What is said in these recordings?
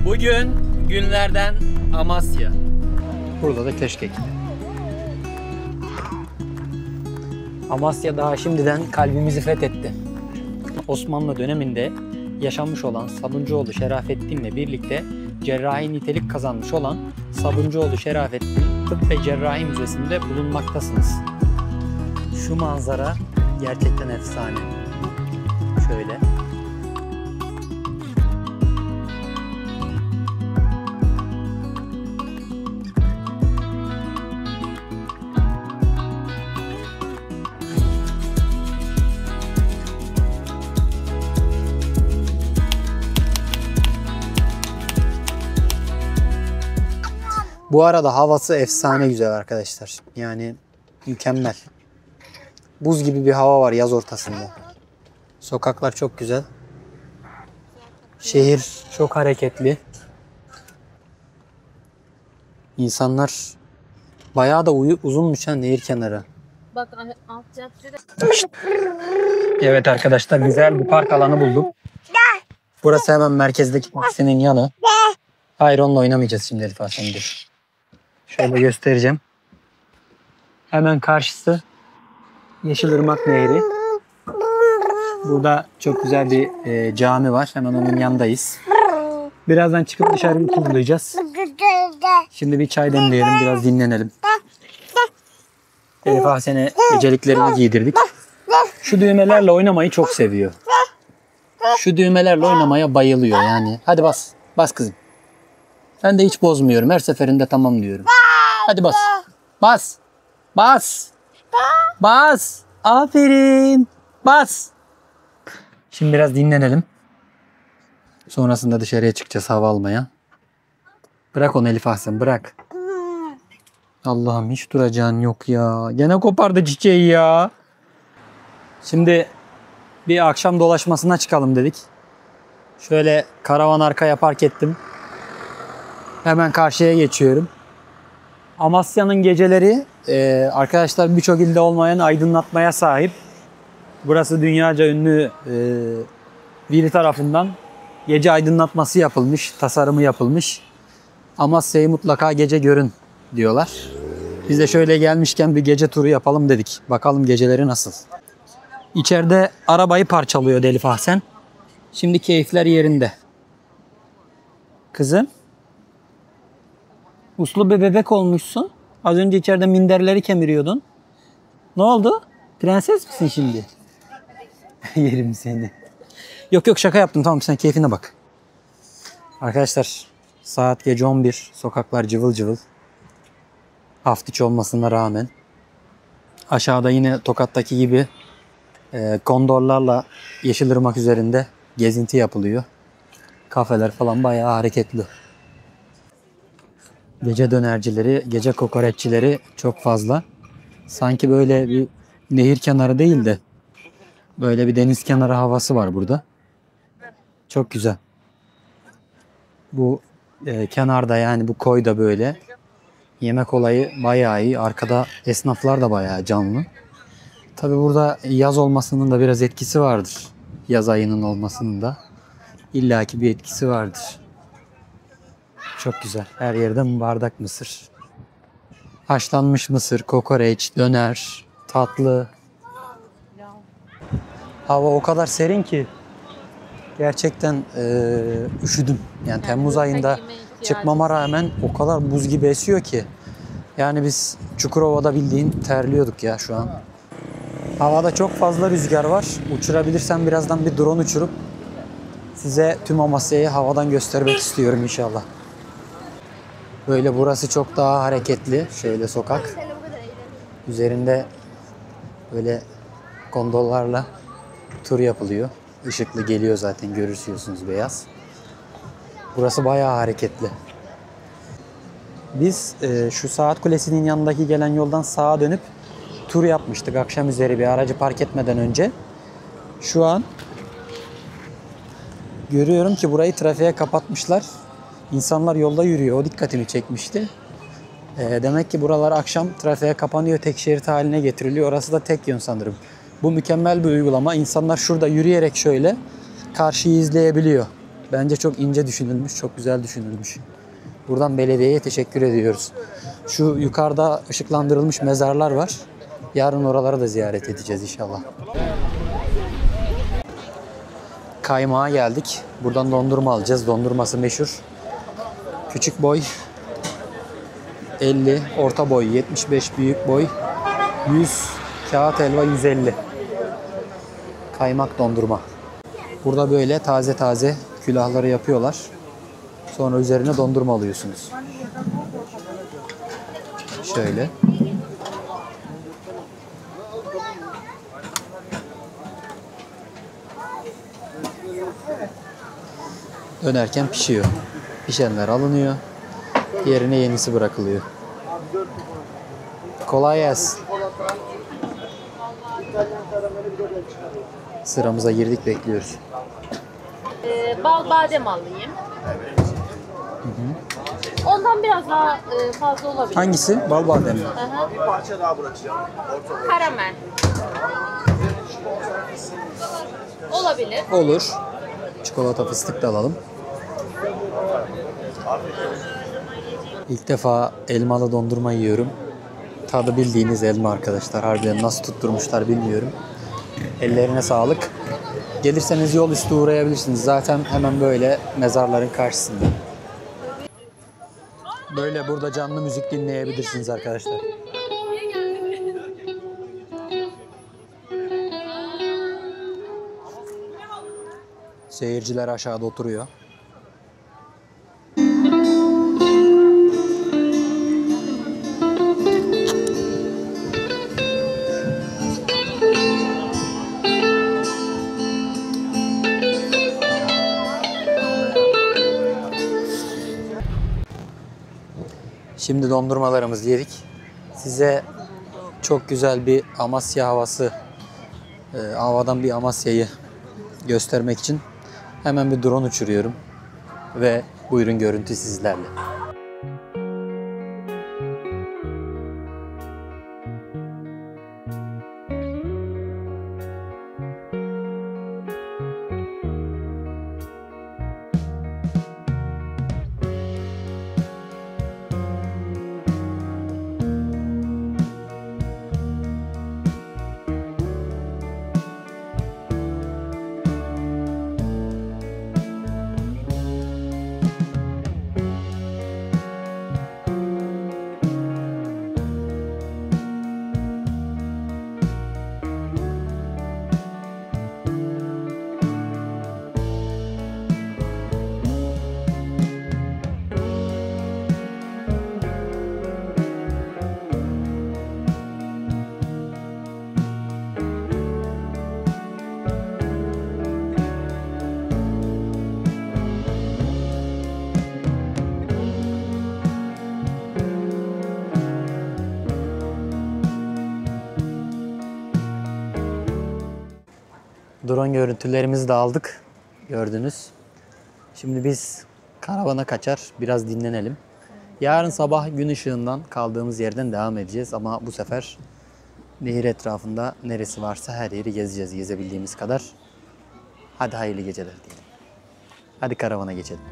Bugün günlerden Amasya. Burada da keşkek. Amasya daha şimdiden kalbimizi fethetti. Osmanlı döneminde yaşanmış olan Sabuncuoğlu Şerafettin'le birlikte cerrahi nitelik kazanmış olan Sabuncuoğlu Şerafettin Tıp ve Cerrahi Müzesi'nde bulunmaktasınız. Şu manzara gerçekten efsane. Şöyle. Bu arada havası efsane güzel arkadaşlar. Yani mükemmel. Buz gibi bir hava var yaz ortasında. Sokaklar çok güzel. Şehir çok hareketli. İnsanlar bayağı da uzunmuş ha nehir kenarı. Bak alt caddede. Evet arkadaşlar güzel bir park alanı bulduk. Burası hemen merkezdeki taksinin yanı. Hayır onunla oynamayacağız şimdi Elif Hasan dur. Şöyle göstereceğim. Hemen karşısı Yeşilırmak Nehri. Burada çok güzel bir cami var. Hemen onun yanındayız. Birazdan çıkıp dışarı bir turlayacağız. Şimdi bir çay demleyelim, biraz dinlenelim. Elif Hasan'e geceliklerini giydirdik. Şu düğmelerle oynamayı çok seviyor. Şu düğmelerle oynamaya bayılıyor yani. Hadi bas. Bas kızım. Ben de hiç bozmuyorum. Her seferinde tamam diyorum. Hadi bas. Bas. Bas. Bas. Aferin. Bas. Şimdi biraz dinlenelim. Sonrasında dışarıya çıkacağız hava almaya. Bırak onu Elif Hasan bırak. Allah'ım hiç duracağın yok ya. Gene kopardı çiçeği ya. Şimdi bir akşam dolaşmasına çıkalım dedik. Şöyle karavan arkaya park ettim. Hemen karşıya geçiyorum. Amasya'nın geceleri arkadaşlar birçok ilde olmayan aydınlatmaya sahip. Burası dünyaca ünlü biri tarafından gece aydınlatması yapılmış, tasarımı yapılmış. Amasya'yı mutlaka gece görün diyorlar. Biz de şöyle gelmişken bir gece turu yapalım dedik. Bakalım geceleri nasıl. İçeride arabayı parçalıyor Elif Hasan. Şimdi keyifler yerinde. Kızım. Uslu bir bebek olmuşsun. Az önce içeride minderleri kemiriyordun. Ne oldu? Prenses misin şimdi? Yerim seni. Yok yok şaka yaptım tamam sen keyfine bak. Arkadaşlar saat gece 11. Sokaklar cıvıl cıvıl. Hafta içi olmasına rağmen. Aşağıda yine Tokat'taki gibi kondorlarla Yeşilırmak üzerinde gezinti yapılıyor. Kafeler falan bayağı hareketli. Gece dönercileri, gece kokoreççileri çok fazla. Sanki böyle bir nehir kenarı değil de böyle bir deniz kenarı havası var burada. Çok güzel. Bu kenarda yani bu koyda böyle yemek olayı bayağı iyi. Arkada esnaflar da bayağı canlı. Tabi burada yaz olmasının da biraz etkisi vardır. Yaz ayının olmasının da illaki bir etkisi vardır. Çok güzel. Her yerde bardak mısır. Haşlanmış mısır, kokoreç, döner, tatlı. Hava o kadar serin ki gerçekten üşüdüm. Yani Temmuz ayında çıkmama rağmen o kadar buz gibi esiyor ki. Yani biz Çukurova'da bildiğin terliyorduk ya şu an. Havada çok fazla rüzgar var. Uçurabilirsem birazdan bir drone uçurup size tüm Amasya'yı havadan göstermek istiyorum inşallah. Böyle burası çok daha hareketli. Şöyle sokak. Üzerinde böyle gondollarla tur yapılıyor. Işıklı geliyor zaten görürsünüz beyaz. Burası bayağı hareketli. Biz şu Saat Kulesi'nin yanındaki gelen yoldan sağa dönüp tur yapmıştık akşam üzeri bir aracı park etmeden önce. Şu an görüyorum ki burayı trafiğe kapatmışlar. İnsanlar yolda yürüyor. O dikkatimi çekmişti. Demek ki buralar akşam trafiğe kapanıyor. Tek şerit haline getiriliyor. Orası da tek yön sanırım. Bu mükemmel bir uygulama. İnsanlar şurada yürüyerek şöyle karşıyı izleyebiliyor. Bence çok ince düşünülmüş, çok güzel düşünülmüş. Buradan belediyeye teşekkür ediyoruz. Şu yukarıda ışıklandırılmış mezarlar var. Yarın oraları da ziyaret edeceğiz inşallah. Kaymağa geldik. Buradan dondurma alacağız. Dondurması meşhur. Küçük boy 50, orta boy 75, büyük boy 100, kağıt helva 150. Kaymak dondurma. Burada böyle taze taze külahları yapıyorlar. Sonra üzerine dondurma alıyorsunuz. Şöyle. Dönerken pişiyor. Pişenler alınıyor. Yerine yenisi bırakılıyor. Kolay gelsin. Sıramıza girdik, bekliyoruz. Bal badem alayım. Ondan biraz daha fazla olabilir. Hangisi? Bal badem mi? Aha. Bir parça daha bırakacağım. Karamel. Olabilir. Olur. Çikolata fıstık da alalım. İlk defa elmalı dondurma yiyorum. Tadı bildiğiniz elma arkadaşlar. Harbiden nasıl tutturmuşlar bilmiyorum. Ellerine sağlık. Gelirseniz yol üstü uğrayabilirsiniz. Zaten hemen böyle mezarların karşısında. Böyle burada canlı müzik dinleyebilirsiniz arkadaşlar. Seyirciler aşağıda oturuyor. Şimdi dondurmalarımızı yedik. Size çok güzel bir Amasya havası, havadan bir Amasya'yı göstermek için hemen bir drone uçuruyorum. Ve buyurun görüntü sizlerle. Drone görüntülerimizi de aldık. Gördünüz. Şimdi biz karavana kaçar, biraz dinlenelim. Yarın sabah gün ışığından kaldığımız yerden devam edeceğiz. Ama bu sefer nehir etrafında neresi varsa her yeri gezeceğiz, gezebildiğimiz kadar. Hadi hayırlı geceler diyelim. Hadi karavana geçelim.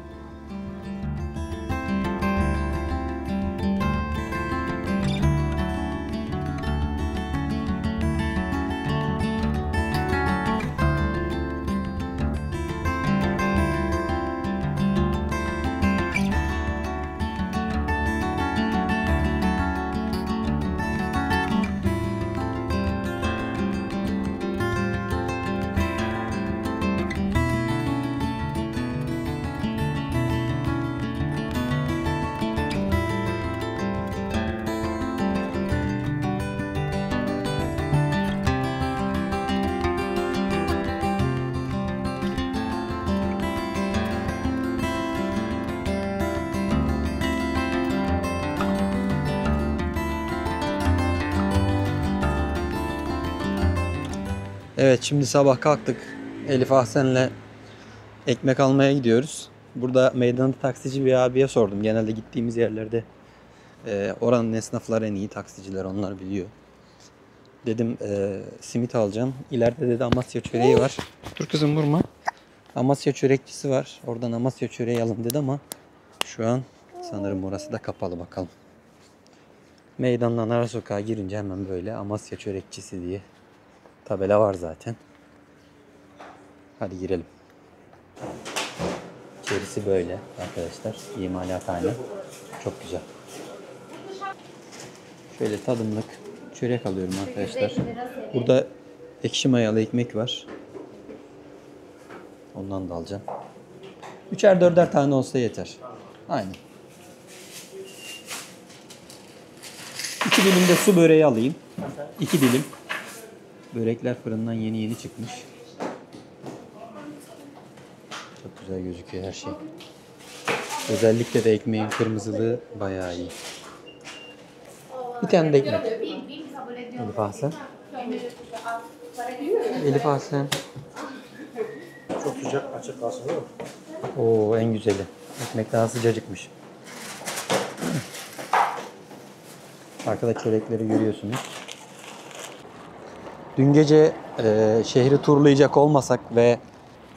Evet, şimdi sabah kalktık. Elif Ahsen'le ekmek almaya gidiyoruz. Burada meydanda taksici bir abiye sordum. Genelde gittiğimiz yerlerde oranın esnafları en iyi taksiciler, onlar biliyor. Dedim simit alacağım. İleride dedi Amasya çöreği var. Dur kızım, vurma. Amasya çörekçisi var. Oradan Amasya çöreği alın dedi ama şu an sanırım orası da kapalı, bakalım. Meydandan ara sokağa girince hemen böyle Amasya çörekçisi diye tabela var zaten. Hadi girelim. İçerisi böyle arkadaşlar. İmalathane. Çok güzel. Şöyle tadımlık çörek alıyorum arkadaşlar. Burada ekşi mayalı ekmek var. Ondan da alacağım. 3'er 4'er tane olsa yeter. Aynen. 2 dilim de su böreği alayım. 2 dilim. Börekler fırından yeni yeni çıkmış. Çok güzel gözüküyor her şey. Özellikle de ekmeğin kırmızılığı bayağı iyi. Bir tane de ekmek. Elif Ahsen. Elif Ahsen. Çok sıcak, açık kalsın değil mi? Oo, en güzeli. Ekmek daha sıcacıkmış. Arkada çörekleri görüyorsunuz. Dün gece şehri turlayacak olmasak ve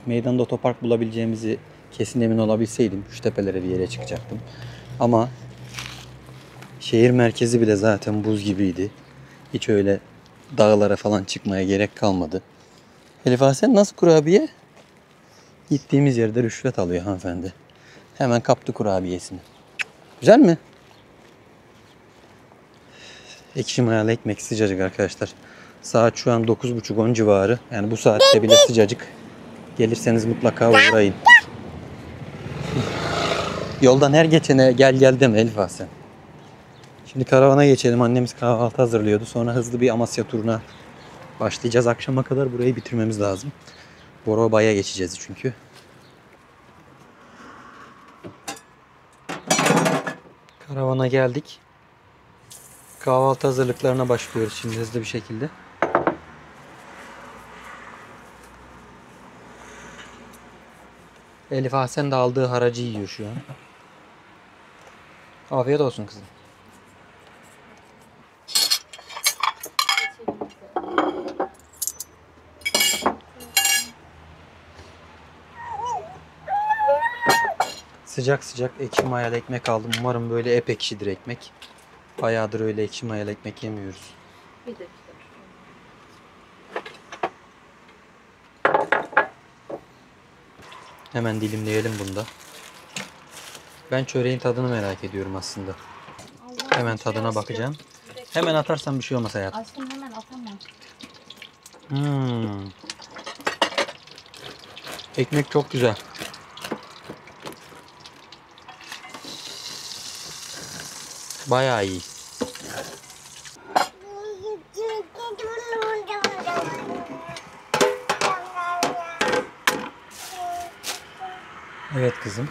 meydanda otopark bulabileceğimizi kesin emin olabilseydim şu tepelere bir yere çıkacaktım. Ama şehir merkezi bile zaten buz gibiydi. Hiç öyle dağlara falan çıkmaya gerek kalmadı. Elif Ahsen nasıl kurabiye? Gittiğimiz yerde rüşvet alıyor hanımefendi. Hemen kaptı kurabiyesini. Güzel mi? Ekşi mayalı ekmek sıcacık arkadaşlar. Saat şu an 9.30-10 civarı. Yani bu saatte bile sıcacık. Gelirseniz mutlaka uğrayın. Yoldan her geçene gel gel deme Elif Ahsen. Şimdi karavana geçelim. Annemiz kahvaltı hazırlıyordu. Sonra hızlı bir Amasya turuna başlayacağız. Akşama kadar burayı bitirmemiz lazım. Boroba'ya geçeceğiz çünkü. Karavana geldik. Kahvaltı hazırlıklarına başlıyoruz şimdi hızlı bir şekilde. Elif Ahsen de aldığı haracı yiyor şu an. Afiyet olsun kızım. Sıcak sıcak ekşi mayalı ekmek aldım. Umarım böyle ekşidir ekmek. Bayağıdır öyle ekşi mayalı ekmek yemiyoruz. Bir dakika. Hemen dilimleyelim bunu da. Ben çöreğin tadını merak ediyorum aslında. Hemen tadına bakacağım. Hemen atarsam bir şey olmaz hayatım. Aşkım hemen atamam. Ekmek çok güzel. Bayağı iyi. Evet kızım.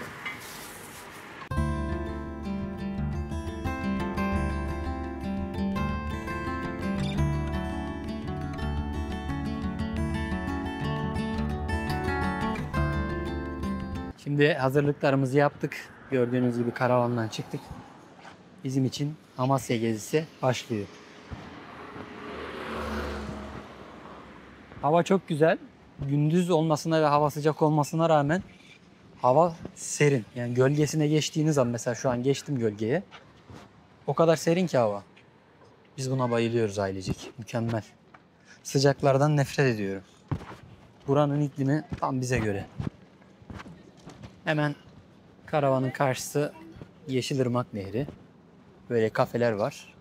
Şimdi hazırlıklarımızı yaptık. Gördüğünüz gibi karavandan çıktık. Bizim için Amasya gezisi başlıyor. Hava çok güzel. Gündüz olmasına ve hava sıcak olmasına rağmen hava serin. Yani gölgesine geçtiğiniz zaman, mesela şu an geçtim gölgeye. O kadar serin ki hava. Biz buna bayılıyoruz ailecek. Mükemmel. Sıcaklardan nefret ediyorum. Buranın iklimi tam bize göre. Hemen karavanın karşısı Yeşilırmak Nehri. Böyle kafeler var.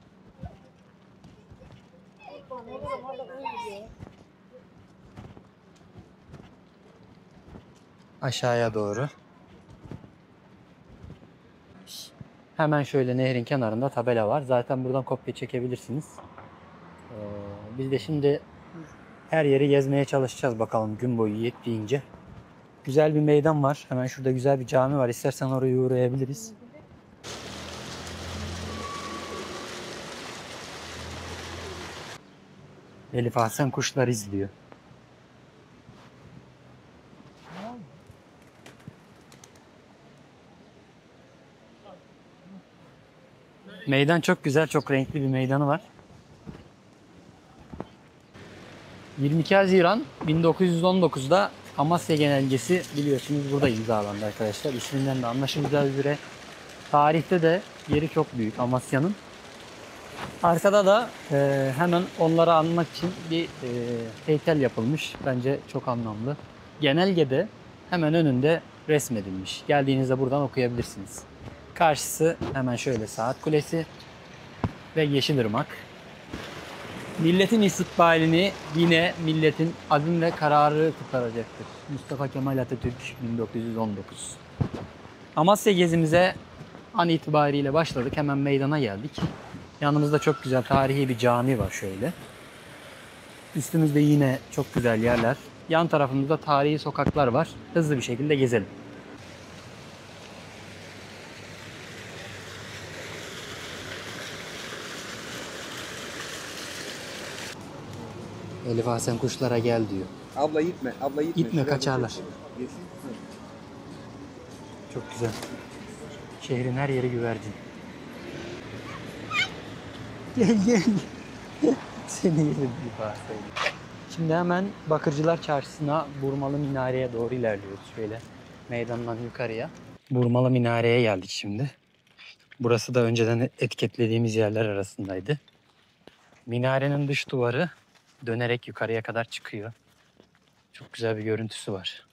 Aşağıya doğru. Hemen şöyle nehrin kenarında tabela var. Zaten buradan kopya çekebilirsiniz. Biz de şimdi her yeri gezmeye çalışacağız bakalım gün boyu yettiğince. Güzel bir meydan var. Hemen şurada güzel bir cami var. İstersen oraya uğrayabiliriz. Elif Ahsen kuşlar izliyor. Meydan çok güzel, çok renkli bir meydanı var. 22 Haziran 1919'da Amasya Genelgesi biliyorsunuz burada imzalandı arkadaşlar. İsminden de anlaşılacağı üzere tarihte de yeri çok büyük Amasya'nın. Arkada da hemen onları anmak için bir heykel yapılmış. Bence çok anlamlı. Genelgede hemen önünde resmedilmiş. Geldiğinizde buradan okuyabilirsiniz. Karşısı hemen şöyle Saat Kulesi ve Yeşilırmak. Milletin istikbalini yine milletin azim ve kararı kurtaracaktır. Mustafa Kemal Atatürk 1919. Amasya gezimize an itibariyle başladık. Hemen meydana geldik. Yanımızda çok güzel tarihi bir cami var şöyle. Üstümüzde yine çok güzel yerler. Yan tarafımızda tarihi sokaklar var. Hızlı bir şekilde gezelim. Elif Hasan kuşlara gel diyor. Abla gitme, abla gitme. Gitme, Şuraya kaçarlar. Yeşil. Çok güzel. Şehrin her yeri güvercin. Gel. Seni yerim bir bahseydim. Şimdi hemen Bakırcılar Çarşısı'na Burmalı Minare'ye doğru ilerliyoruz. Şöyle meydandan yukarıya. Burmalı Minare'ye geldik şimdi. Burası da önceden etiketlediğimiz yerler arasındaydı. Minarenin dış duvarı dönerek yukarıya kadar çıkıyor. Çok güzel bir görüntüsü var.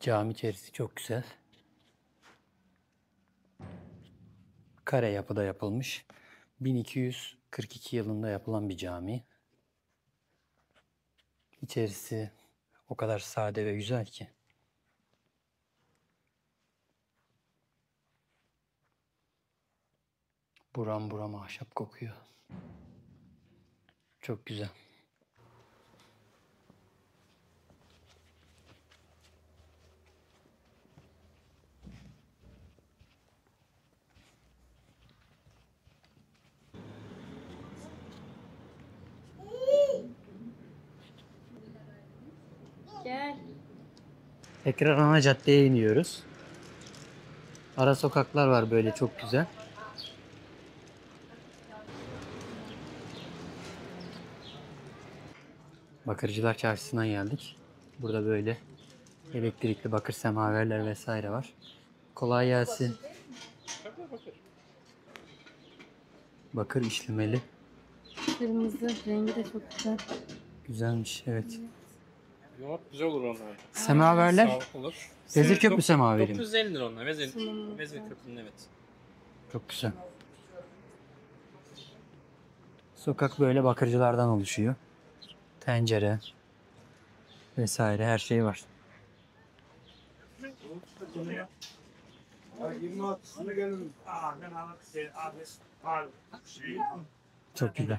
Cami içerisi çok güzel. Kare yapıda yapılmış. 1242 yılında yapılan bir cami. İçerisi o kadar sade ve güzel ki. Buram buram ahşap kokuyor. Çok güzel. Gel. Tekrar ana caddeye iniyoruz. Ara sokaklar var böyle çok güzel. Bakırcılar Çarşısı'na geldik. Burada böyle elektrikli bakır semaverler vesaire var. Kolay gelsin. Bakır işlemeli. Kırmızı rengi de çok güzel. Güzelmiş evet. Yok güzel olur onlar. Semaverler Sağlık olur. Vezirköprü semaveri mi? 950 lira onlar. Vezirköprü'nün evet. Çok güzel. Sokak böyle bakırcılardan oluşuyor. Tencere vesaire her şey var. Çok güzel.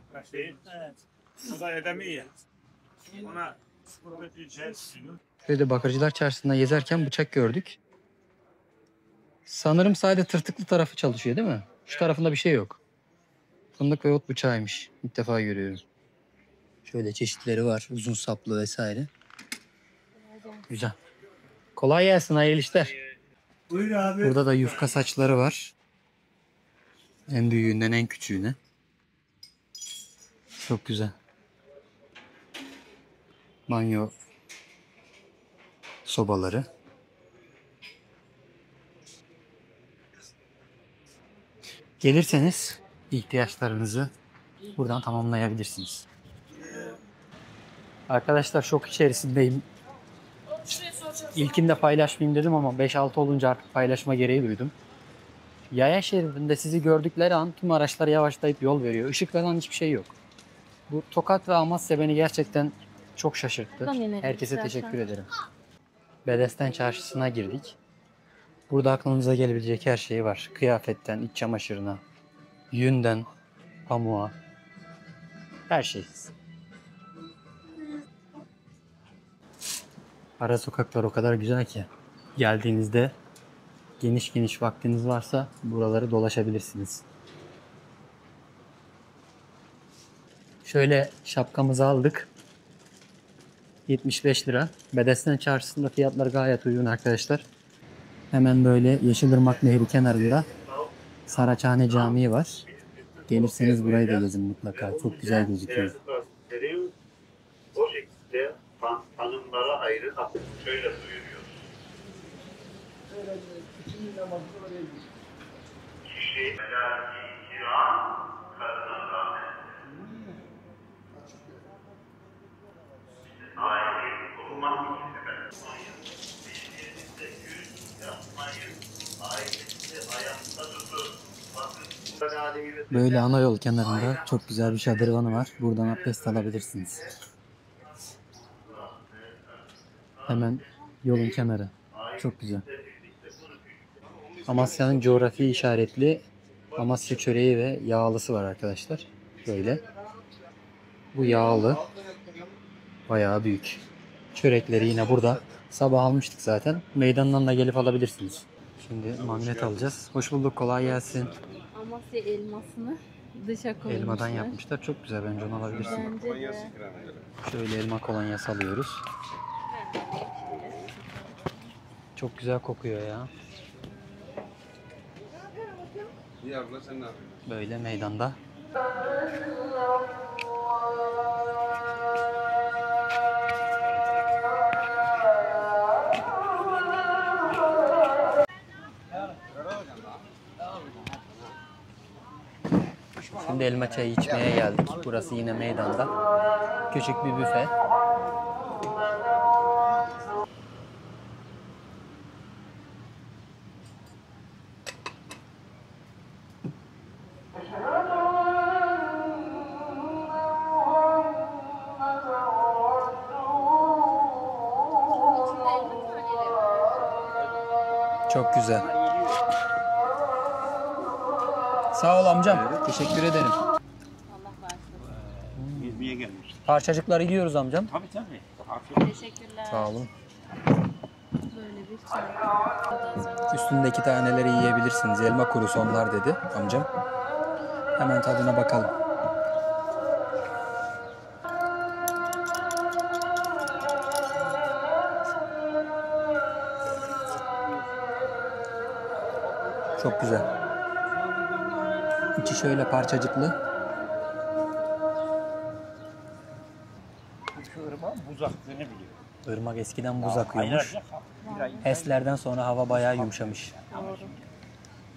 Bu da edemiyor. Ona sıfır içerisinde. Şöyle Bakırcılar Çarşısı'nda gezerken bıçak gördük. Sanırım sadece tırtıklı tarafı çalışıyor değil mi? Şu tarafında bir şey yok. Fındık ve ot bıçağıymış. İlk defa görüyorum. Şöyle çeşitleri var. Uzun saplı vesaire. Güzel. Kolay gelsin. Hayırlı işler. Buyur abi. Burada da yufka saçları var. En büyüğünden en küçüğüne. Çok güzel. Banyo sobaları. Gelirseniz ihtiyaçlarınızı buradan tamamlayabilirsiniz. Arkadaşlar şok içerisindeyim. İlkinde paylaşmayayım dedim ama 5-6 olunca artık paylaşma gereği duydum. Yaya şeridinde sizi gördükleri an tüm araçlar yavaşlayıp yol veriyor. Işık falan hiçbir şey yok. Bu Tokat ve Amasya beni gerçekten çok şaşırttı. Herkese teşekkür ederim. Bedesten Çarşısı'na girdik. Burada aklınıza gelebilecek her şey var. Kıyafetten, iç çamaşırına, yünden, pamuğa, her şey. Ara sokaklar o kadar güzel ki geldiğinizde geniş geniş vaktiniz varsa buraları dolaşabilirsiniz. Şöyle şapkamızı aldık. 75 lira. Bedesten Çarşısı'nda fiyatlar gayet uygun arkadaşlar. Hemen böyle Yeşilırmak Nehri kenarında Saraçhane Camii var. Gelirseniz burayı da gezin mutlaka. Çok güzel gözüküyor. O şekilde hanımlara ayrı kapı. şöyle buyuruyor. Kişi melaki kiram kadına rağmen ailesi korumak için efendim. Birbirinize yüz yapmayın. Ailesi ayakta tutun. Bakın. Böyle ana yol kenarında çok güzel bir şadırvanı var. Buradan abdest alabilirsiniz. Hemen yolun kenarı. Çok güzel. Amasya'nın coğrafi işaretli Amasya çöreği ve yağlısı var arkadaşlar. Böyle. Bu yağlı. Bayağı büyük. Çörekleri yine burada. Sabah almıştık zaten. Meydandan da gelip alabilirsiniz. Şimdi magnet alacağız. Hoş bulduk. Kolay gelsin. Amasya elmasını dışa koymuşlar. Elmadan yapmışlar. Çok güzel. Bence onu alabilirsin. Bence de. Şöyle elma kolonyası alıyoruz. Çok güzel kokuyor ya. Böyle meydanda. Şimdi elma çayı içmeye geldik. Burası yine meydanda. Küçük bir büfe. Çok güzel. Sağ ol amcam. Teşekkür ederim. Allah bağışlasın. Gezmeye gelmiş. Parçacıkları yiyoruz amcam. Tabii tabii. Afiyet. Teşekkürler. Sağ olun. Böyle bir çay. Ondan sonra Üstündeki taneleri yiyebilirsiniz. Elma kurusu onlar dedi amcam. Hemen tadına bakalım. Çok güzel. İçi şöyle parçacıklı. Şu ırmağın buz aktığını biliyor. Irmak eskiden buz akıyormuş. Aylarca HES'lerden sonra hava bayağı yumuşamış.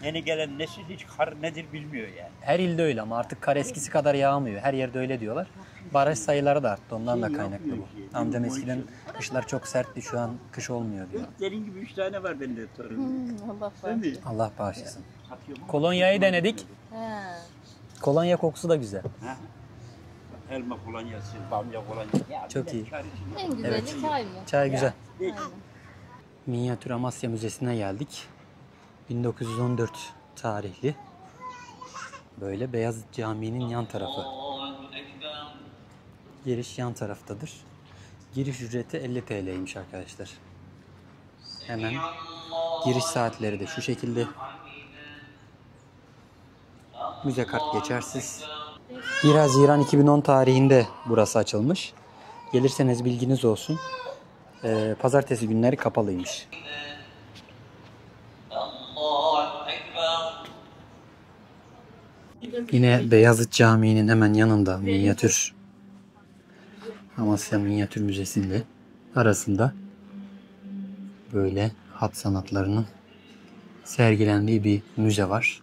yeni gelen nesil hiç kar nedir bilmiyor yani. Her ilde öyle ama artık kar eskisi kadar yağmıyor. Her yerde öyle diyorlar. Baraj sayıları da arttı. Ondan da kaynaklı bu. Amcam eskiden kışlar çok sertti. Şu an kış olmuyor diyor. Senin gibi 3 tane var bende torunum. Allah bağışlasın. Allah bağışlasın. Satıyorum. Kolonyayı denedik. He. Kolonya kokusu da güzel. Ha? Elma kolonyası, bamya kolonyası. Ya Çok millet iyi. kar içinde. En güzeli Evet. çay mı? Çay güzel. Aynen. Minyatür Amasya Müzesi'ne geldik. 1914 tarihli. Böyle Beyazıt Camii'nin yan tarafı. Giriş yan taraftadır. Giriş ücreti 50 TL'ymiş arkadaşlar. Hemen giriş saatleri de şu şekilde. Müze kart geçersiz. 1 Haziran 2010 tarihinde burası açılmış. Gelirseniz bilginiz olsun. Pazartesi günleri kapalıymış. Yine Beyazıt Camii'nin hemen yanında minyatür Amasya Minyatür Müzesi'nde arasında böyle hat sanatlarının sergilendiği bir müze var.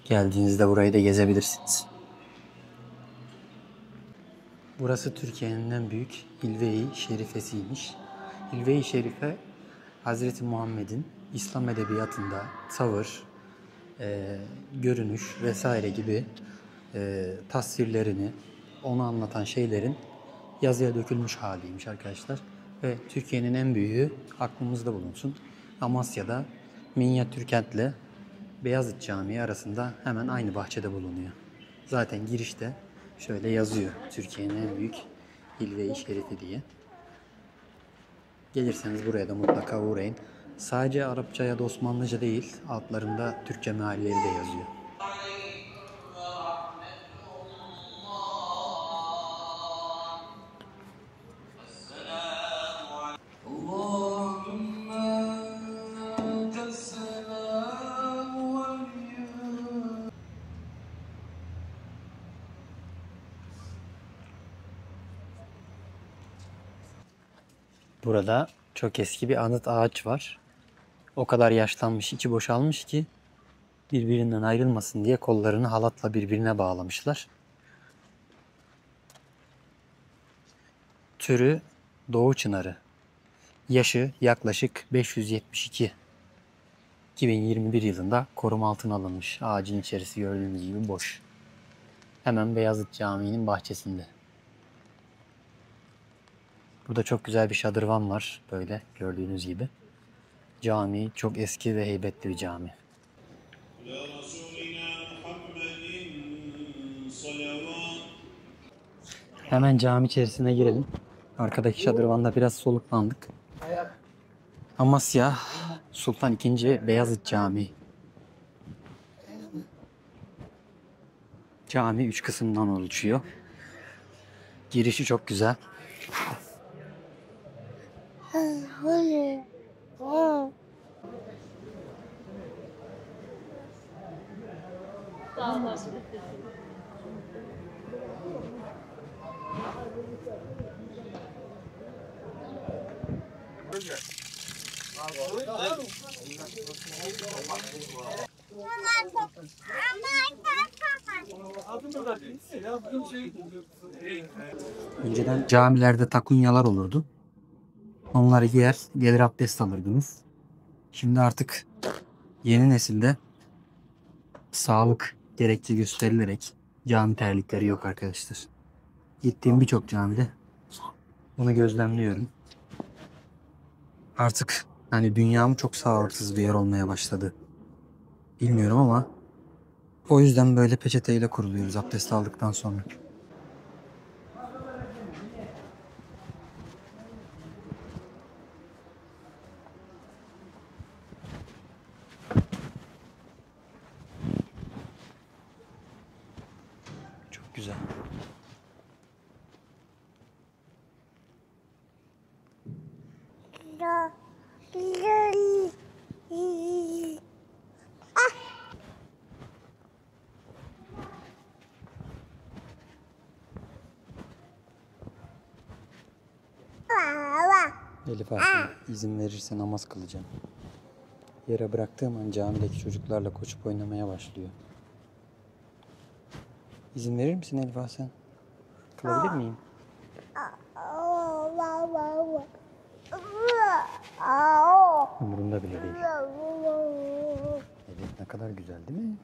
Geldiğinizde burayı da gezebilirsiniz. Burası Türkiye'nin en büyük Hilve-i Şerifesi'ymiş. Hilve-i Şerife, Hazreti Muhammed'in İslam edebiyatında tavır, görünüş vesaire gibi tasvirlerini, onu anlatan şeylerin yazıya dökülmüş haliymiş arkadaşlar. Ve Türkiye'nin en büyüğü aklımızda bulunsun. Amasya'da Minyatür Kent'le Beyazıt Camii arasında hemen aynı bahçede bulunuyor. Zaten girişte şöyle yazıyor. Türkiye'nin en büyük Hilve-i Şerifi diye. Gelirseniz buraya da mutlaka uğrayın. Sadece Arapça ya da Osmanlıca değil, altlarında Türkçe mealleri de yazıyor. Burada Çok eski bir anıt ağaç var. O kadar yaşlanmış, içi boşalmış ki birbirinden ayrılmasın diye kollarını halatla birbirine bağlamışlar. Türü Doğu Çınarı. Yaşı yaklaşık 572. 2021 yılında koruma altına alınmış. Ağacın içerisi gördüğünüz gibi boş. Hemen Beyazıt Camii'nin bahçesinde. Burada çok güzel bir şadırvan var. Böyle gördüğünüz gibi. Cami çok eski ve heybetli bir cami. Hemen cami içerisine girelim. Arkadaki şadırvanda biraz soluklandık. Amasya Sultan II. Beyazıt Camii. Cami 3 kısımdan oluşuyor. Girişi çok güzel. Önceden camilerde takunyalar olurdu. Onları giyer, gelir abdest alırdınız. Şimdi artık yeni nesilde sağlık gerekçe gösterilerek cami terlikleri yok arkadaşlar. Gittiğim birçok camide bunu gözlemliyorum. Artık hani dünyam çok sağlıksız bir yer olmaya başladı. Bilmiyorum ama o yüzden böyle peçeteyle kuruluyoruz abdest aldıktan sonra. Çok güzel. Elif abi izin verirse namaz kılacağım. Yere bıraktığım an camideki çocuklarla koşup oynamaya başlıyor. İzin verir misin Elif abi sen? Kılabilir miyim? Umurumda bile değil. Evet ne kadar güzel değil mi?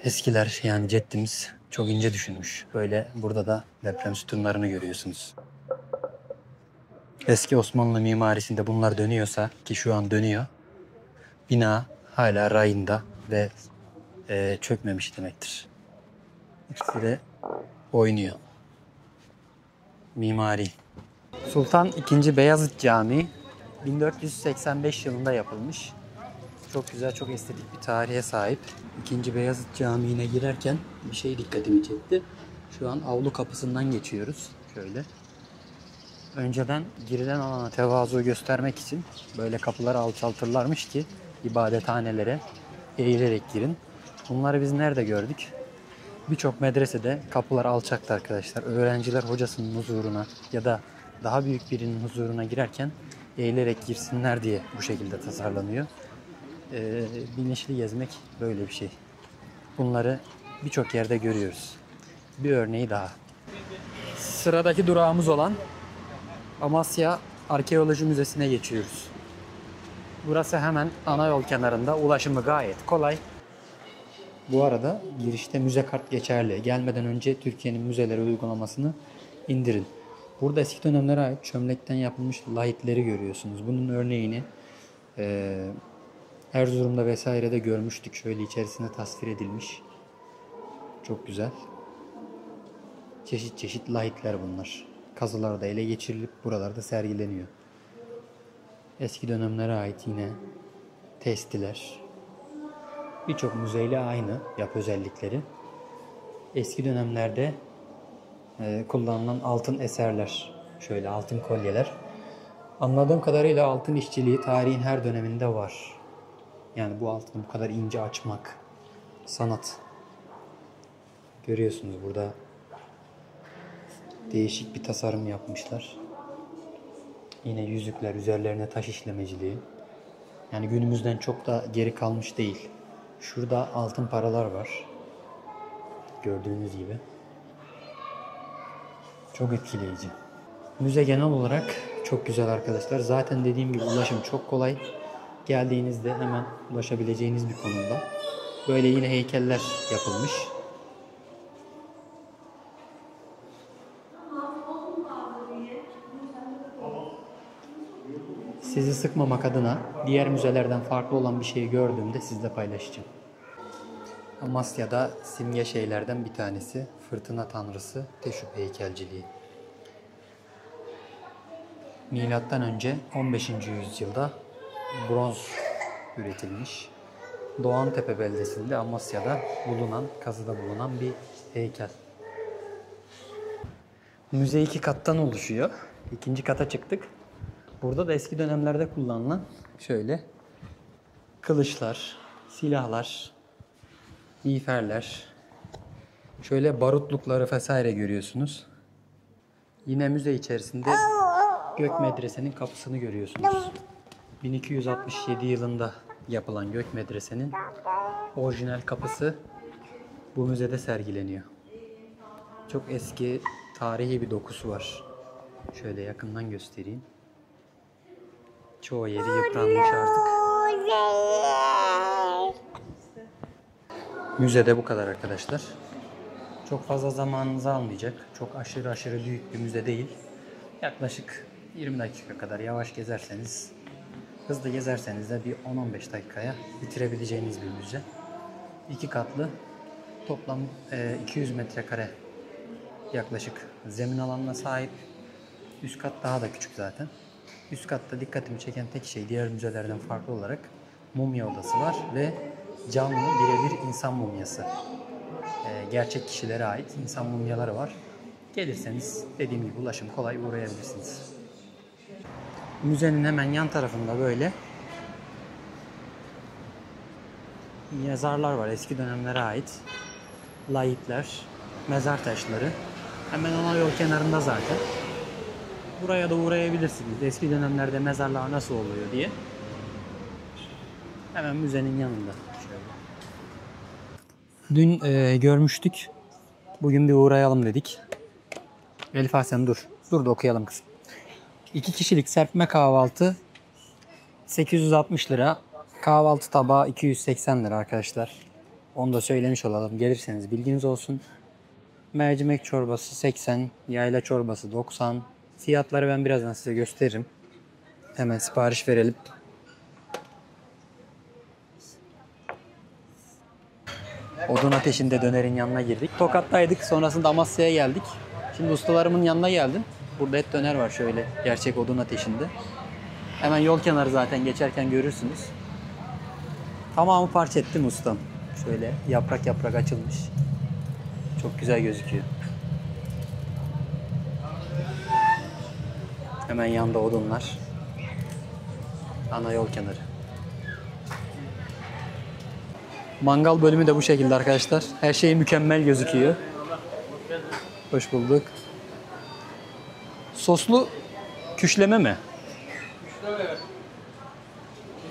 Eskiler yani ceddimiz çok ince düşünmüş. Böyle burada da deprem sütunlarını görüyorsunuz. Eski Osmanlı mimarisinde bunlar dönüyorsa ki şu an dönüyor. Bina hala rayında ve çökmemiş demektir. İkisi de oynuyor. Mimari. Sultan II. Beyazıt Camii 1485 yılında yapılmış. Çok güzel, çok estetik bir tarihe sahip. II. Beyazıt Camii'ne girerken bir şey dikkatimi çekti. Şu an avlu kapısından geçiyoruz. Şöyle. Önceden girilen alana tevazu göstermek için böyle kapıları alçaltırlarmış ki ibadethanelere eğilerek girin. Bunları biz nerede gördük? Birçok medresede kapılar alçaktı arkadaşlar. Öğrenciler hocasının huzuruna ya da daha büyük birinin huzuruna girerken eğilerek girsinler diye bu şekilde tasarlanıyor. Bilinçli gezmek böyle bir şey. Bunları birçok yerde görüyoruz. Bir örneği daha. Sıradaki durağımız olan Amasya Arkeoloji Müzesi'ne geçiyoruz. Burası hemen ana yol kenarında. Ulaşımı gayet kolay. Bu arada girişte müze kart geçerli. Gelmeden önce Türkiye'nin müzeleri uygulamasını indirin. Burada eski dönemlere ait çömlekten yapılmış lahitleri görüyorsunuz. Bunun örneğini Erzurum'da vesairede görmüştük. Şöyle içerisine tasvir edilmiş. Çok güzel. Çeşit çeşit lahitler bunlar. Kazılarda ele geçirilip buralarda sergileniyor. Eski dönemlere ait yine testiler. Birçok müzeyle aynı yapı özellikleri. Eski dönemlerde kullanılan altın eserler. Şöyle altın kolyeler. Anladığım kadarıyla altın işçiliği tarihin her döneminde var. Yani bu altını bu kadar ince açmak sanat. Görüyorsunuz burada değişik bir tasarım yapmışlar. Yine yüzükler, üzerlerine taş işlemeciliği. Yani günümüzden çok da geri kalmış değil. Şurada altın paralar var. Gördüğünüz gibi. Çok etkileyici. Müze genel olarak çok güzel arkadaşlar. Zaten dediğim gibi ulaşım çok kolay. Geldiğinizde hemen ulaşabileceğiniz bir konumda. Böyle yine heykeller yapılmış. Sizi sıkmamak adına diğer müzelerden farklı olan bir şeyi gördüğümde sizle paylaşacağım. Amasya'da simge şeylerden bir tanesi fırtına tanrısı Teşup heykelciliği. Milattan önce 15. yüzyılda bronz üretilmiş. Doğantepe beldesinde Amasya'da bulunan, kazıda bulunan bir heykel. Müze 2 kattan oluşuyor. 2. kata çıktık. Burada da eski dönemlerde kullanılan şöyle kılıçlar, silahlar, miğferler, şöyle barutlukları vesaire görüyorsunuz. Yine müze içerisinde Gök Medrese'nin kapısını görüyorsunuz. 1267 yılında yapılan Gök Medrese'nin orijinal kapısı bu müzede sergileniyor. Çok eski, tarihi bir dokusu var. Şöyle yakından göstereyim. Çoğu yeri yıpranmış artık. Müzede bu kadar arkadaşlar. Çok fazla zamanınızı almayacak. Çok aşırı büyük bir müze değil. Yaklaşık 20 dakika kadar yavaş gezerseniz, hızlı gezerseniz de bir 10-15 dakikaya bitirebileceğiniz bir müze. 2 katlı, toplam 200 metrekare yaklaşık zemin alanına sahip. Üst kat daha da küçük zaten. Üst katta dikkatimi çeken tek şey diğer müzelerden farklı olarak mumya odası var ve canlı birebir insan mumyası. Gerçek kişilere ait insan mumyaları var. Gelirseniz dediğim gibi ulaşım kolay, uğrayabilirsiniz. Müzenin hemen yan tarafında böyle mezarlar var. Eski dönemlere ait lahitler, mezar taşları. Hemen ana yol kenarında zaten. Buraya da uğrayabilirsiniz. Eski dönemlerde mezarlar nasıl oluyor diye. Hemen müzenin yanında. Dün görmüştük. Bugün bir uğrayalım dedik. Elif Hasan dur. Dur da okuyalım kızım. 2 kişilik serpme kahvaltı 860 lira. Kahvaltı tabağı 280 lira arkadaşlar. Onu da söylemiş olalım. Gelirseniz bilginiz olsun. Mercimek çorbası 80, yayla çorbası 90. Fiyatları ben birazdan size gösteririm. Hemen sipariş verelim. Odun ateşinde dönerin yanına girdik. Tokat'taydık. Sonrasında Amasya'ya geldik. Şimdi ustalarımın yanına geldim. Burada et döner var şöyle. Gerçek odun ateşinde. Hemen yol kenarı zaten geçerken görürsünüz. Tamamı parça ettim ustam. Şöyle yaprak yaprak açılmış. Çok güzel gözüküyor. Hemen yanında odunlar. Ana yol kenarı. Mangal bölümü de bu şekilde arkadaşlar. Her şey mükemmel gözüküyor. Hoş bulduk. Soslu küşleme mi? Evet.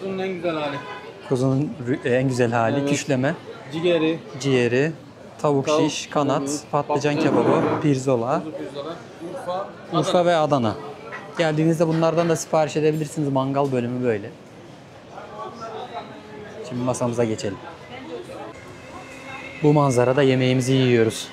Kuzunun en güzel hali. Kuzunun en güzel hali Evet. Küşleme. Ciğeri, Ciğeri, tavuk şiş, kanat, patlıcan kebabı, pirzola, pirzola, Urfa, Urfa ve Adana. Geldiğinizde bunlardan da sipariş edebilirsiniz. Mangal bölümü böyle. Şimdi masamıza geçelim. Bu manzarada yemeğimizi yiyoruz.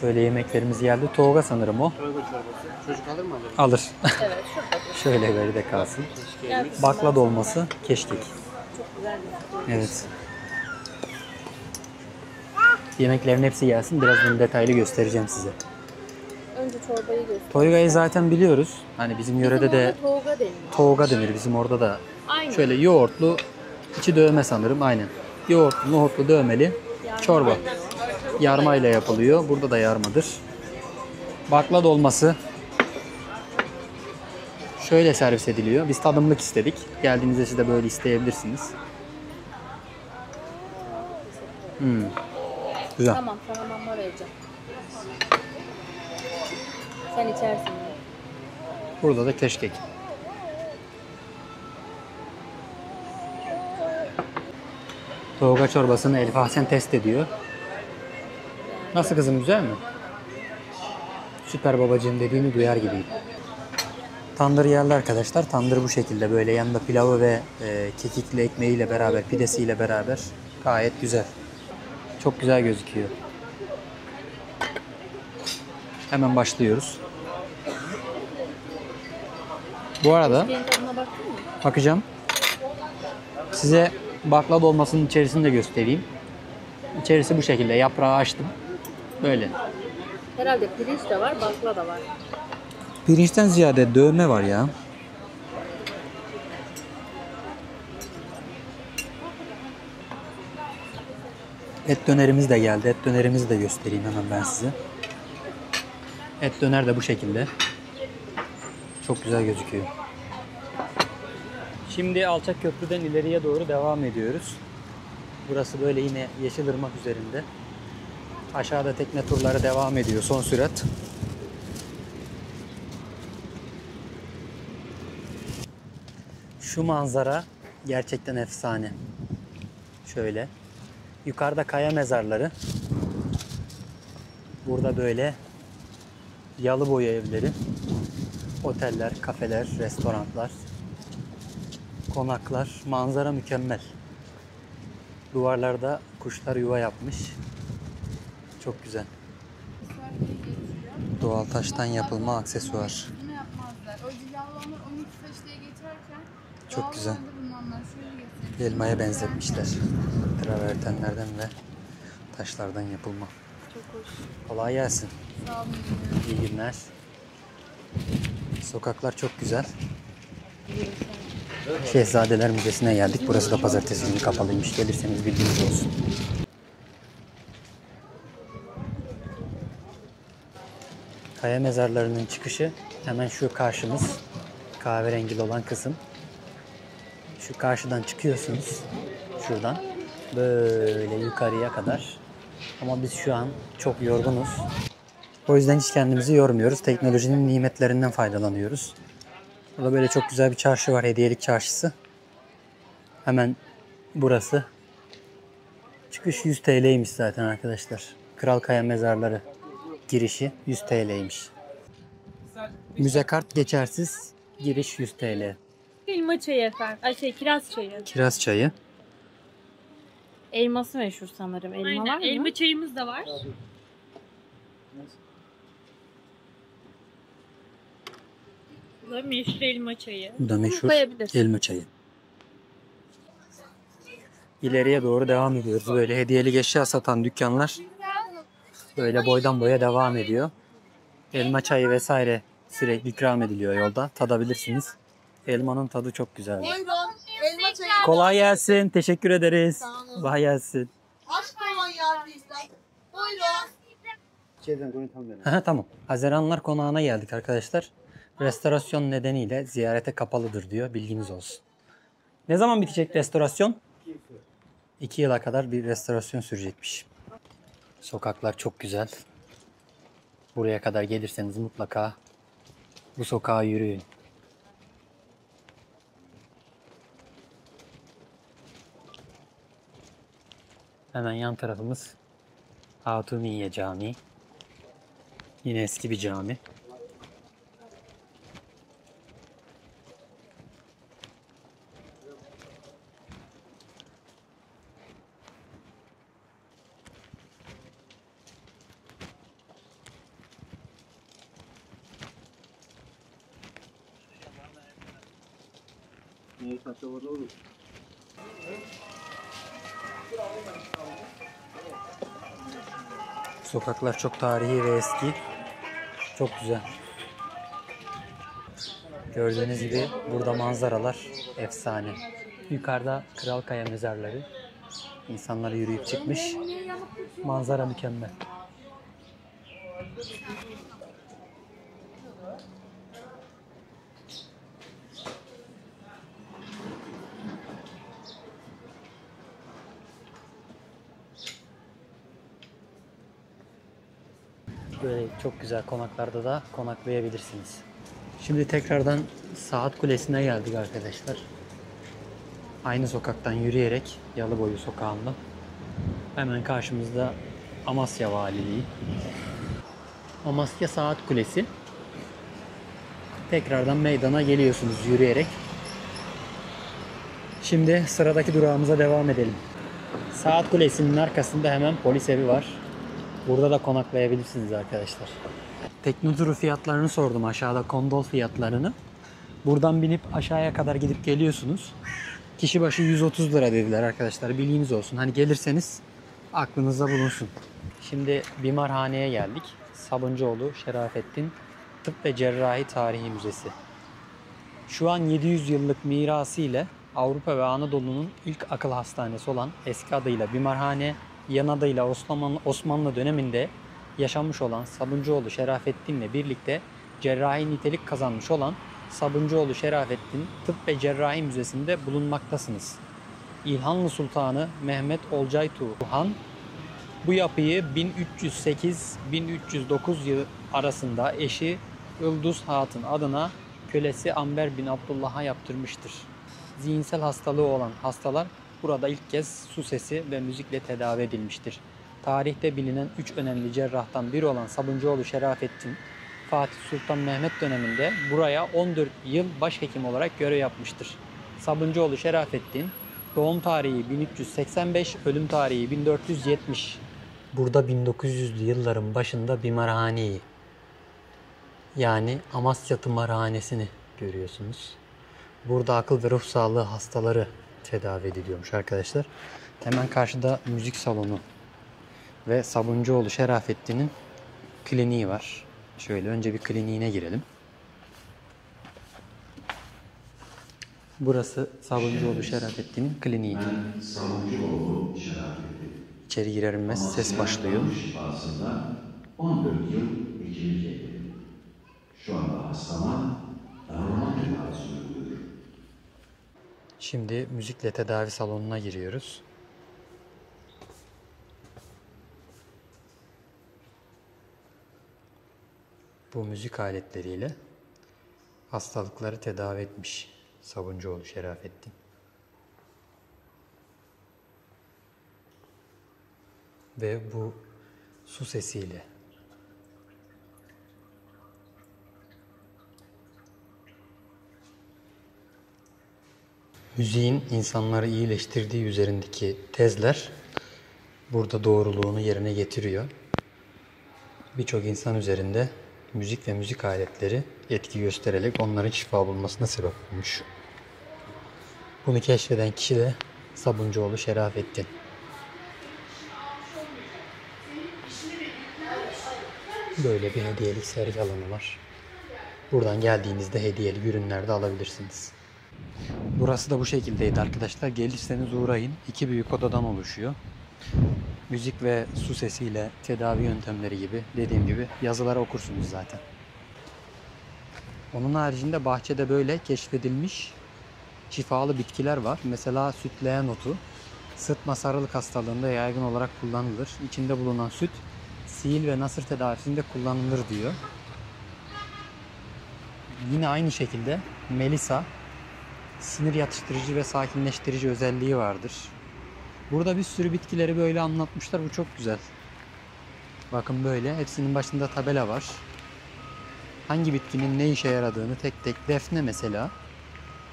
Şöyle yemeklerimiz geldi. Toğga sanırım o. Çorba çorbası. Çocuk alır mı alır? Alır. Evet, şurada. Şöyle geride kalsın. Evet. Bakla dolması, keşkek. Çok güzel gözüküyor. Evet. Yemeklerin hepsi gelsin. Biraz bunu detaylı göstereceğim size. Önce çorbayı göster. Toyga'yı zaten biliyoruz. Hani bizim yörede de Toğga deniyor. toğga denir. Bizim orada da Aynı. Şöyle yoğurtlu, içi dövme sanırım, aynen. Yoğurtlu, nohutlu dövmeli çorba. Yarma ile yapılıyor. Burada da yarmadır. Bakla dolması şöyle servis ediliyor. Biz tadımlık istedik. Geldiğinizde siz de böyle isteyebilirsiniz. Güzel. Tamam sana mama vereceğim. Sen içersin. Burada da keşkek. Tolga çorbasını Elif Ahsen test ediyor. Nasıl kızım, güzel mi? Süper babacığım dediğini duyar gibiyim. Tandır yerli arkadaşlar. Tandır bu şekilde, böyle yanında pilavı ve kekikli ekmeğiyle beraber, pidesiyle beraber gayet güzel. Çok güzel gözüküyor. Hemen başlıyoruz. Bu arada Keşkeğin tadına baktın mı? bakacağım. Size bakla dolmasının içerisini de göstereyim. İçerisi bu şekilde. Yaprağı açtım. Böyle. Herhalde pirinç de var, bakla da var. Pirinçten ziyade dövme var ya. Et dönerimiz de geldi. Et dönerimizi de göstereyim hemen ben size. Et döner de bu şekilde. Çok güzel gözüküyor. Şimdi Alçak Köprü'den ileriye doğru devam ediyoruz. Burası böyle yine Yeşilırmak üzerinde. Aşağıda tekne turları devam ediyor son sürat. Şu manzara gerçekten efsane. Şöyle. Yukarıda kaya mezarları. Burada böyle yalı boyu evleri. Oteller, kafeler, restoranlar, konaklar. Manzara mükemmel. Duvarlarda kuşlar yuva yapmış. Çok güzel. Doğal taştan yapılma aksesuar. Bunu yapmazlar. O cilalı olanlar 12 taş diye geçerken Çok doğal güzel. olanlar bulunanlar. Şöyle göstereyim. Elmaya benzetmişler. Travertenlerden ve taşlardan yapılma. Çok hoş. Kolay gelsin. Sağ olun. İyi günler. Sokaklar çok güzel. Şehzadeler Müzesi'ne geldik. Burası da pazartesi günü kapalıymış. Gelirseniz bilginiz olsun. Kaya mezarlarının çıkışı hemen şu karşımız. Kahverengili olan kısım. Şu karşıdan çıkıyorsunuz. Şuradan. Böyle yukarıya kadar. Ama biz şu an çok yorgunuz. O yüzden hiç kendimizi yormuyoruz. Teknolojinin nimetlerinden faydalanıyoruz. Burada böyle çok güzel bir çarşı var. Hediyelik çarşısı. Hemen burası. Çıkış 100 TL'ymiş zaten arkadaşlar. Kral Kaya Mezarları girişi 100 TL'ymiş. Müze kart geçersiz. Giriş 100 TL. Elma çayı efendim. Kiraz çayı. Kiraz çayı. Elması meşhur sanırım. Elma var mı? Elma çayımız da var. Bu da meşhur elma çayı. Bu da meşhur Koyabilirsin. elma çayı. İleriye doğru devam ediyoruz. Böyle hediyelik eşya satan dükkanlar böyle boydan boya devam ediyor. Elma çayı vesaire sürekli ikram ediliyor yolda. Tadabilirsiniz. Elmanın tadı çok güzel. Buyurun. Elma çayı. Kolay gelsin. Teşekkür ederiz. Kolay gelsin. Aşk olan yar bizden. Buyurun. Tamam. Haziranlar Konağı'na geldik arkadaşlar. Restorasyon nedeniyle ziyarete kapalıdır diyor. Bilginiz olsun. Ne zaman bitecek restorasyon? 2 yıla kadar bir restorasyon sürecekmiş. Sokaklar çok güzel. Buraya kadar gelirseniz mutlaka bu sokağa yürüyün. Hemen yan tarafımız Hatuniye Camii. Yine eski bir cami. Sokaklar çok tarihi ve eski. Çok güzel. Gördüğünüz gibi burada manzaralar efsane. Yukarıda Kral Kaya mezarları. İnsanlar yürüyüp çıkmış. Manzara mükemmel. Böyle çok güzel konaklarda da konaklayabilirsiniz. Şimdi tekrardan Saat Kulesi'ne geldik arkadaşlar. Aynı sokaktan yürüyerek Yalıboyu sokağında. Hemen karşımızda Amasya Valiliği. Amasya Saat Kulesi. Tekrardan meydana geliyorsunuz yürüyerek. Şimdi sıradaki durağımıza devam edelim. Saat Kulesi'nin arkasında hemen polis evi var. Burada da konaklayabilirsiniz arkadaşlar. Teknoturu fiyatlarını sordum, aşağıda kondol fiyatlarını. Buradan binip aşağıya kadar gidip geliyorsunuz. Kişi başı 130 lira dediler arkadaşlar, bilginiz olsun. Hani gelirseniz aklınızda bulunsun. Şimdi Bimarhane'ye geldik. Sabuncuoğlu Şerafettin Tıp ve Cerrahi Tarihi Müzesi. Şu an 700 yıllık mirası ile Avrupa ve Anadolu'nun ilk akıl hastanesi olan eski adıyla Bimarhane, yan adıyla Osmanlı döneminde yaşanmış olan Sabuncuoğlu Şerafettin'le birlikte cerrahi nitelik kazanmış olan Sabuncuoğlu Şerafettin Tıp ve Cerrahi Müzesi'nde bulunmaktasınız. İlhanlı Sultanı Mehmet Olcay Han bu yapıyı 1308-1309 yılı arasında eşi Yıldız Hatun adına kölesi Amber bin Abdullah'a yaptırmıştır. Zihinsel hastalığı olan hastalar burada ilk kez su sesi ve müzikle tedavi edilmiştir. Tarihte bilinen 3 önemli cerrahtan biri olan Sabuncuoğlu Şerafettin, Fatih Sultan Mehmet döneminde buraya 14 yıl başhekim olarak görev yapmıştır. Sabuncuoğlu Şerafettin, doğum tarihi 1385, ölüm tarihi 1470. Burada 1900'lü yılların başında Bimarhane'yi, yani Amasya Tımarhanesi'ni görüyorsunuz. Burada akıl ve ruh sağlığı hastaları tedavi ediliyormuş arkadaşlar. Hemen karşıda müzik salonu ve Sabuncuoğlu Şerafettin'in kliniği var. Şöyle önce bir kliniğine girelim. Burası Sabuncuoğlu Şerafettin'in kliniği. Sabuncuoğlu Şerafettin. İçeri girer girmez ses başlıyor. Şifasında 14 yıl hekimlik ettim. Şu anda hastama darma tedavisi uyguluyor. Şimdi müzikle tedavi salonuna giriyoruz. Bu müzik aletleriyle hastalıkları tedavi etmiş Sabuncuoğlu Şerafettin. Ve bu su sesiyle müziğin insanları iyileştirdiği üzerindeki tezler burada doğruluğunu yerine getiriyor. Birçok insan üzerinde müzik ve müzik aletleri etki göstererek onların şifa bulmasına sebep olmuş. Bunu keşfeden kişi de Sabuncuoğlu Şerafettin. Böyle bir hediyelik sergi alanı var. Buradan geldiğinizde hediyelik ürünler de alabilirsiniz. Burası da bu şekildeydi arkadaşlar. Gelirseniz uğrayın. 2 büyük odadan oluşuyor. Müzik ve su sesiyle tedavi yöntemleri gibi, dediğim gibi yazıları okursunuz zaten. Onun haricinde bahçede böyle keşfedilmiş şifalı bitkiler var. Mesela sütleyen otu, sıtma sarılık hastalığında yaygın olarak kullanılır. İçinde bulunan süt, sil ve nasır tedavisinde kullanılır diyor. Yine aynı şekilde melisa, sinir yatıştırıcı ve sakinleştirici özelliği vardır. Burada bir sürü bitkileri böyle anlatmışlar. Bu çok güzel. Bakın böyle. Hepsinin başında tabela var. Hangi bitkinin ne işe yaradığını tek tek. Defne mesela.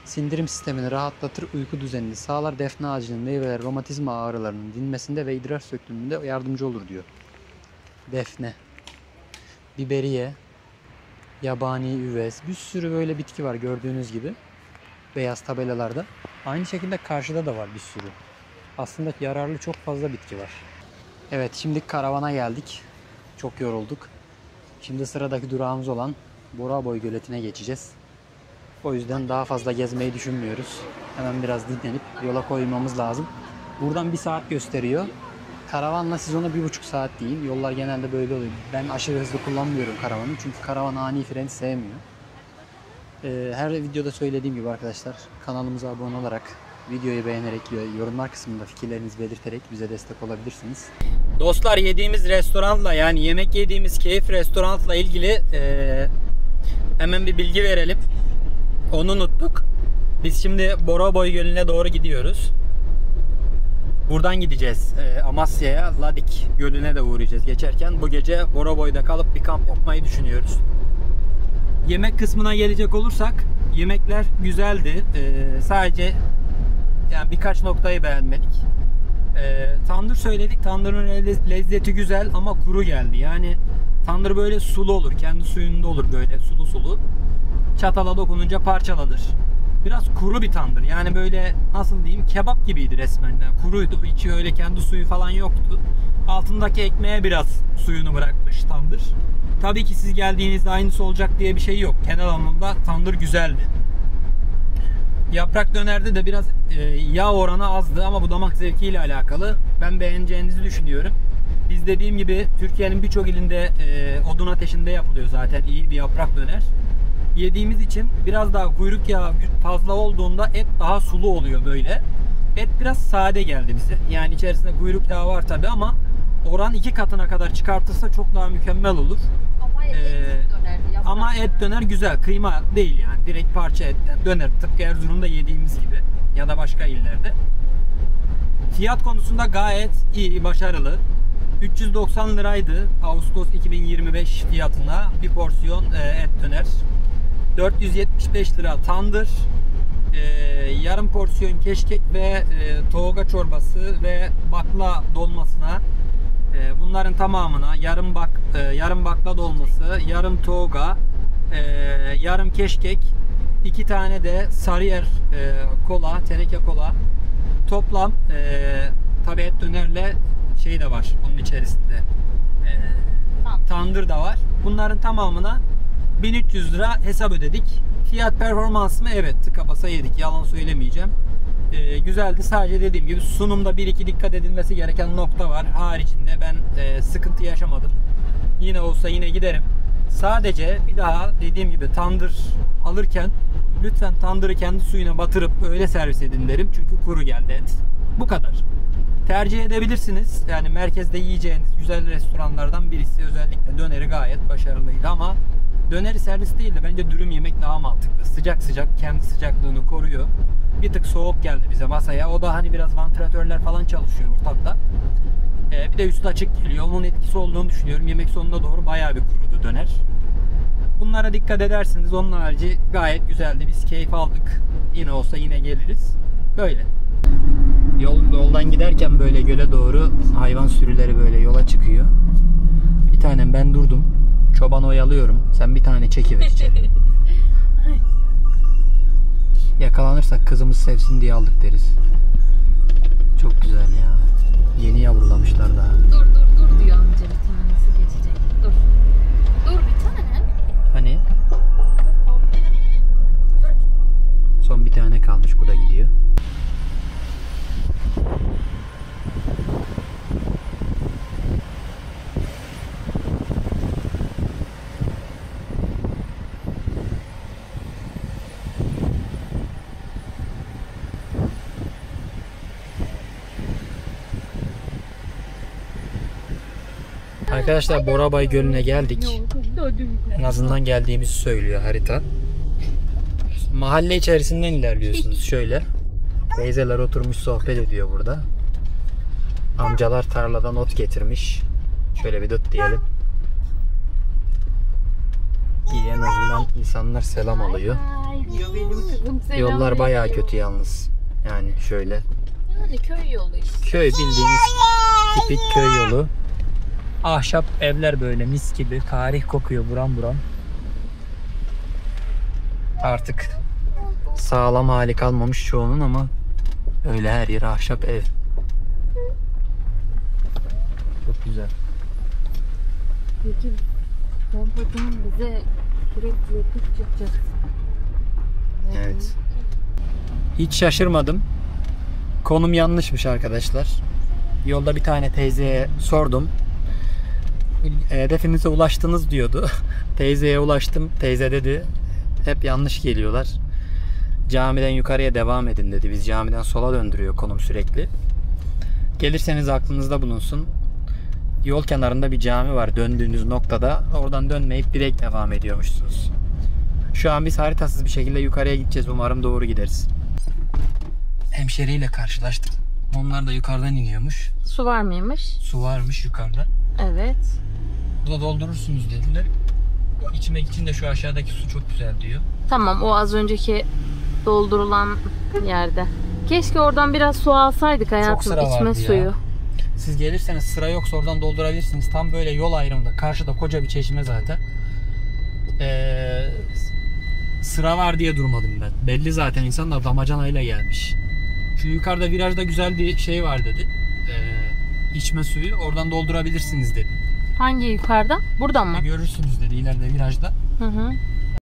Sindirim sistemini rahatlatır, uyku düzenini sağlar. Defne ağacının meyveleri romatizma ağrılarının dinmesinde ve idrar söktürmesinde yardımcı olur diyor. Defne. Biberiye. Yabani üvez. Bir sürü böyle bitki var gördüğünüz gibi. Beyaz tabelalarda. Aynı şekilde karşıda da var bir sürü. Aslında yararlı çok fazla bitki var. Evet, şimdi karavana geldik. Çok yorulduk. Şimdi sıradaki durağımız olan Boraboy Göleti'ne geçeceğiz. O yüzden daha fazla gezmeyi düşünmüyoruz. Hemen biraz dinlenip yola koymamız lazım. Buradan 1 saat gösteriyor. Karavanla siz ona 1,5 saat deyin. Yollar genelde böyle oluyor. Ben aşırı hızlı kullanmıyorum karavanı. Çünkü karavan ani fren sevmiyor. Her videoda söylediğim gibi arkadaşlar, kanalımıza abone olarak, videoyu beğenerek, yorumlar kısmında fikirlerinizi belirterek bize destek olabilirsiniz. Dostlar, yediğimiz restoranla, yani yemek yediğimiz Keyif Restoran'la ilgili hemen bir bilgi verelim. Onu unuttuk. Biz şimdi Boroboy Gölü'ne doğru gidiyoruz. Buradan gideceğiz Amasya'ya, Ladik Gölü'ne de uğrayacağız geçerken. Bu gece Boroboy'da kalıp bir kamp yapmayı düşünüyoruz. Yemek kısmına gelecek olursak, yemekler güzeldi. Sadece yani birkaç noktayı beğenmedik. Tandır söyledik. Tandırın lezzeti güzel ama kuru geldi. Yani tandır böyle sulu olur. Kendi suyunda olur, böyle sulu sulu. Çatala dokununca parçalanır. Biraz kuru bir tandır. Yani böyle nasıl diyeyim, kebap gibiydi resmen. Yani kuruydu. İçi öyle kendi suyu falan yoktu. Altındaki ekmeğe biraz suyunu bırakmış tandır. Tabii ki siz geldiğinizde aynısı olacak diye bir şey yok. Genel anlamda tandır güzeldi. Yaprak dönerde de biraz yağ oranı azdı ama bu damak zevkiyle alakalı. Ben beğeneceğinizi düşünüyorum. Biz dediğim gibi Türkiye'nin birçok ilinde odun ateşinde yapılıyor zaten iyi bir yaprak döner. Yediğimiz için biraz daha kuyruk yağı fazla olduğunda et daha sulu oluyor böyle. Et biraz sade geldi bize. Yani içerisinde kuyruk yağı var tabi ama oran 2 katına kadar çıkartırsa çok daha mükemmel olur. Ama et döner güzel. Kıyma değil yani. Direkt parça etten döner. Tıpkı Erzurum'da yediğimiz gibi. Ya da başka illerde. Fiyat konusunda gayet iyi, başarılı. 390 liraydı Ağustos 2025 fiyatına bir porsiyon et döner. 475 lira tandır. Yarım porsiyon keşkek ve toğga çorbası ve bakla dolmasına, bunların tamamına yarım bakla dolması, yarım toğga, yarım keşkek, 2 tane de Sarıyer kola, teneke kola. Toplam tabi et dönerle şey de var bunun içerisinde. Tandır da var. Bunların tamamına 1300 lira hesap ödedik. Fiyat performansı mı? Evet, tıka basa yedik. Yalan söylemeyeceğim. Güzeldi. Sadece dediğim gibi sunumda 1-2 dikkat edilmesi gereken nokta var. Haricinde ben sıkıntı yaşamadım. Yine olsa yine giderim. Sadece bir daha dediğim gibi tandır alırken lütfen tandırı kendi suyuna batırıp öyle servis edin derim. Çünkü kuru geldi et. Bu kadar. Tercih edebilirsiniz. Yani merkezde yiyeceğiniz güzel restoranlardan birisi. Özellikle döneri gayet başarılıydı ama döneri servis değil de bence dürüm yemek daha mantıklı. Sıcak sıcak kendi sıcaklığını koruyor. Bir tık soğuk geldi bize masaya. O da hani biraz vantilatörler falan çalışıyor ortamda. Bir de üstü açık geliyor. Onun etkisi olduğunu düşünüyorum. Yemek sonuna doğru bayağı bir kurudu döner. Bunlara dikkat edersiniz. Onun harici gayet güzeldi. Biz keyif aldık. Yine olsa yine geliriz. Böyle. Yoldan giderken böyle göle doğru hayvan sürüleri böyle yola çıkıyor. Bir tanem ben durdum. Çoban oyalıyorum. Sen bir tane çekiver içeri. Yakalanırsak kızımız sevsin diye aldık deriz. Çok güzel ya. Yeni yavrulamışlar daha. Dur diyor amca, bir tanesi geçecek. Dur bir tane. Hani? Son bir tane kalmış, bu da gidiyor. Arkadaşlar Borabay Gölü'ne geldik. En azından geldiğimizi söylüyor harita. Mahalle içerisinden ilerliyorsunuz şöyle. Teyzeler oturmuş sohbet ediyor burada. Amcalar tarladan ot getirmiş. Şöyle bir dut diyelim. İyi, en azından insanlar selam alıyor. Yollar bayağı kötü yalnız. Yani şöyle. Yani köy yolu işte. Köy, bildiğiniz tipik köy yolu. Ahşap evler böyle mis gibi. Tarih kokuyor buram buram. Artık sağlam hali kalmamış çoğunun ama öyle her yer ahşap ev. Çok güzel. Peki kompotunun bize sürekli yapıp çıkacak. Evet. Hiç şaşırmadım. Konum yanlışmış arkadaşlar. Yolda bir tane teyzeye sordum. Hedefinize ulaştınız diyordu. Teyzeye ulaştım. Teyze dedi hep yanlış geliyorlar. Camiden yukarıya devam edin dedi. Biz camiden sola döndürüyor konum sürekli. Gelirseniz aklınızda bulunsun. Yol kenarında bir cami var döndüğünüz noktada. Oradan dönmeyip direkt devam ediyormuşsunuz. Şu an biz haritasız bir şekilde yukarıya gideceğiz. Umarım doğru gideriz. Hemşeriyle karşılaştık. Onlar da yukarıdan iniyormuş. Su var mıymış? Su varmış yukarıda. Evet. Burada doldurursunuz dediler. İçmek için de şu aşağıdaki su çok güzel diyor. Tamam, o az önceki doldurulan yerde. Keşke oradan biraz su alsaydık hayatım. sıra İçme vardı ya. suyu. Siz gelirseniz sıra yoksa oradan doldurabilirsiniz. Tam böyle yol ayrımında. Karşıda koca bir çeşme zaten. Sıra var diye durmadım ben. Belli zaten insanlar damacanayla gelmiş. Şu yukarıda virajda güzel bir şey var dedi. İçme suyu. Oradan doldurabilirsiniz dedi. Hangi yukarıda? Buradan mı? Görürsünüz dedi ileride virajda. Hı hı.